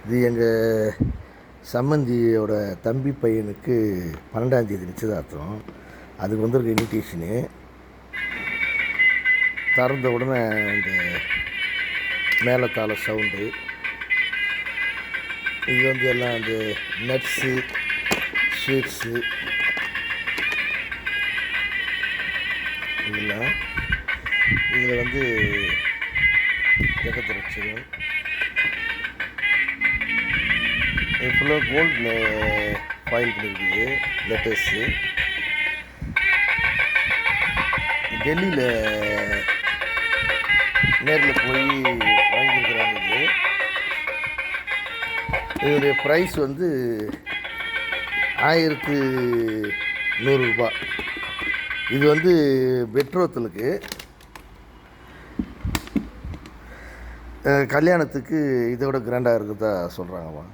இது எங்கள் சம்மந்தியோட தம்பி பையனுக்கு 12ஆந்தேதி நிச்சயதார்த்தம். அதுக்கு வந்திருக்க இன்விடேஷனு. திறந்த உடனே இந்த மேளதாள சவுண்டு, இது எல்லாம் அந்த நட்ஸு, ஸ்வீட்ஸு இதெல்லாம் இதில் ஜெகத்ரட்சகம். இது ஃபுல்லாக கோல்டு ஃபாயில் பண்ணியிருக்குது. லெட்டர்ஸு டெல்லியில் நேரில் போய் வாங்கியிருக்கிறாங்க. இதனுடைய ப்ரைஸ் 1100 ரூபா. இது பெட்ரோத்தலுக்கு, கல்யாணத்துக்கு இதை விட கிராண்டாக இருக்குதா சொல்கிறாங்கம்மா.